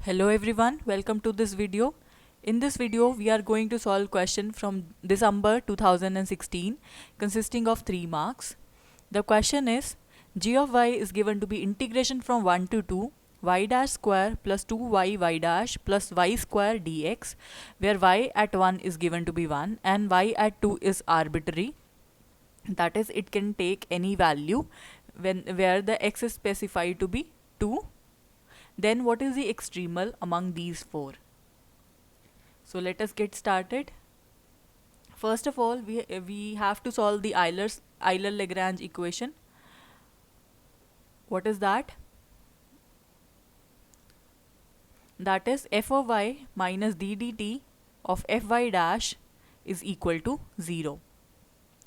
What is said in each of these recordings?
Hello everyone, welcome to this video. In this video, we are going to solve question from December 2016 consisting of 3 marks. The question is, g of y is given to be integration from 1 to 2 y dash square plus 2y y dash plus y square dx, where y at 1 is given to be 1 and y at 2 is arbitrary. That is, it can take any value where the x is specified to be 2. Then what is the extremal among these four? So let us get started. First of all, we have to solve the Euler-Lagrange equation. What is that? That is f of y minus d dt of fy dash is equal to 0.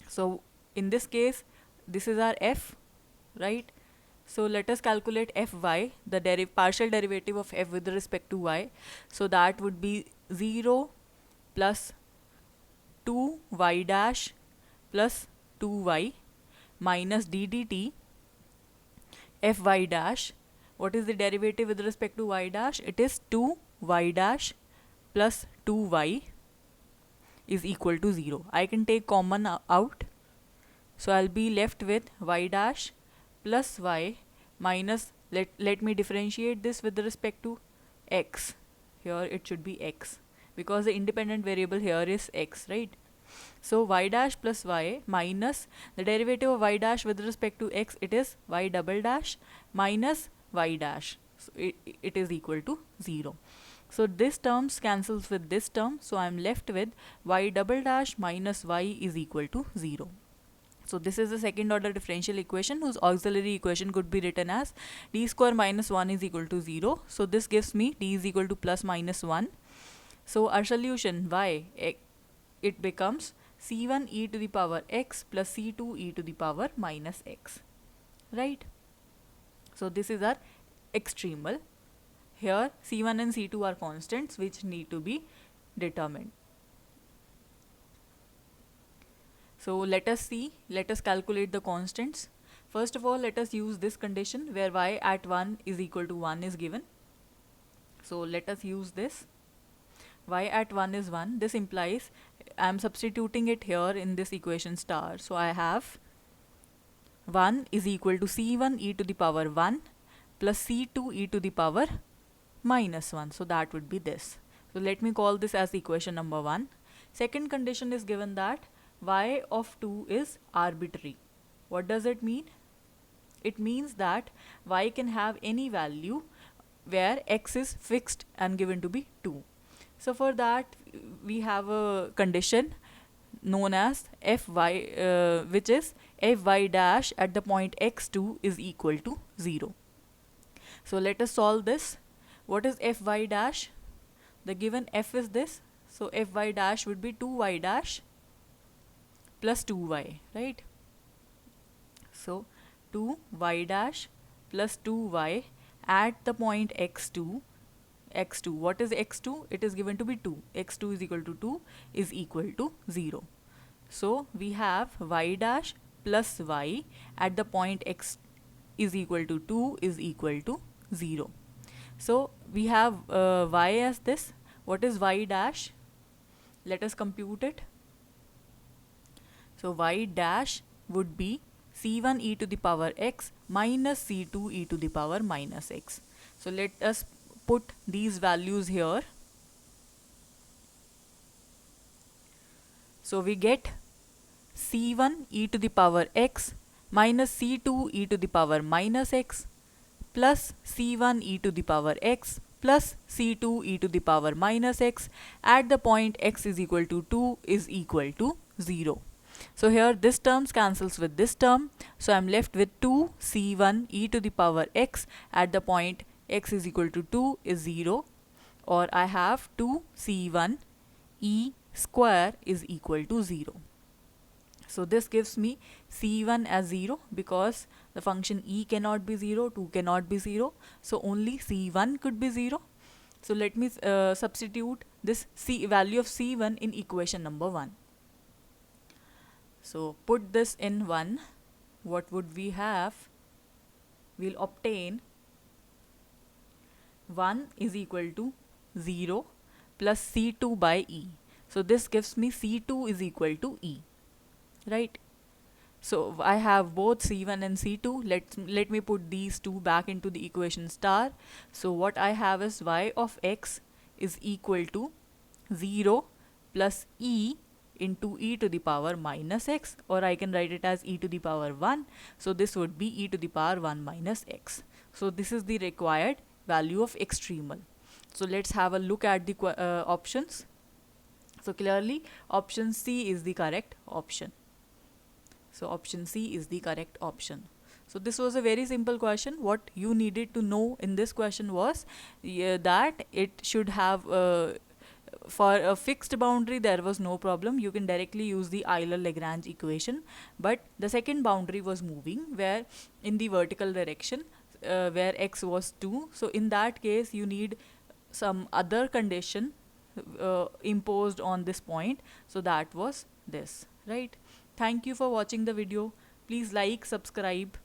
So in this case, this is our f, right? So let us calculate fy, the partial derivative of f with respect to y. So that would be 0 plus 2y dash plus 2y minus d dt fy dash. What is the derivative with respect to y dash? It is 2y dash plus 2y is equal to 0. I can take common out. So I'll be left with y dash plus y minus, let me differentiate this with respect to x. Here it should be x because the independent variable here is x, right? So y dash plus y minus the derivative of y dash with respect to x, it is y double dash minus y dash. So it is equal to 0. So this term cancels with this term. So I am left with y double dash minus y is equal to 0. So this is the second order differential equation whose auxiliary equation could be written as d square minus 1 is equal to 0. So this gives me d is equal to plus minus 1. So our solution y, it becomes c1 e to the power x plus c2 e to the power minus x, right? So this is our extremal. Here c1 and c2 are constants which need to be determined. So let us calculate the constants. First of all, let us use this condition where y at 1 is equal to 1 is given. So let us use this. Y at 1 is 1. This implies I am substituting it here in this equation star. So I have 1 is equal to c1 e to the power 1 plus c2 e to the power minus 1. So that would be this. So let me call this as equation number 1. Second condition is given that y of 2 is arbitrary. What does it mean? It means that y can have any value where x is fixed and given to be 2. So for that we have a condition known as fy, which is fy dash at the point x2 is equal to 0. So let us solve this. What is fy dash? The given f is this. So fy dash would be 2y dash plus 2y, right? So 2y dash plus 2y at the point x2. What is x2? It is given to be 2. x2 is equal to 2 is equal to 0. So we have y dash plus y at the point x is equal to 2 is equal to 0. So we have y as this. What is y dash? Let us compute it. So y dash would be c1 e to the power x minus c2 e to the power minus x. So let us put these values here. So we get c1 e to the power x minus c2 e to the power minus x plus c1 e to the power x plus c2 e to the power minus x at the point x is equal to 2 is equal to 0. So here this term cancels with this term. So I am left with 2 c1 e to the power x at the point x is equal to 2 is 0, or I have 2 c1 e square is equal to 0. So this gives me c1 as 0 because the function e cannot be 0, 2 cannot be 0. So only c1 could be 0. So let me substitute this value of c1 in equation number 1. So put this in 1. What would we have? We'll obtain 1 is equal to 0 plus C2 by E. So this gives me C2 is equal to E, right? So I have both C1 and C2. Let me put these two back into the equation star. So what I have is y of x is equal to 0 plus e into e to the power minus x, or I can write it as e to the power 1. So this would be e to the power 1 minus x. So this is the required value of extremal. So let's have a look at the options. So clearly option C is the correct option. So option C is the correct option. So this was a very simple question. What you needed to know in this question was that it should have for a fixed boundary there was no problem. You can directly use the Euler-Lagrange equation. But the second boundary was moving where in the vertical direction where x was 2. So in that case you need some other condition imposed on this point. So that was this, right? Thank you for watching the video. Please like, subscribe.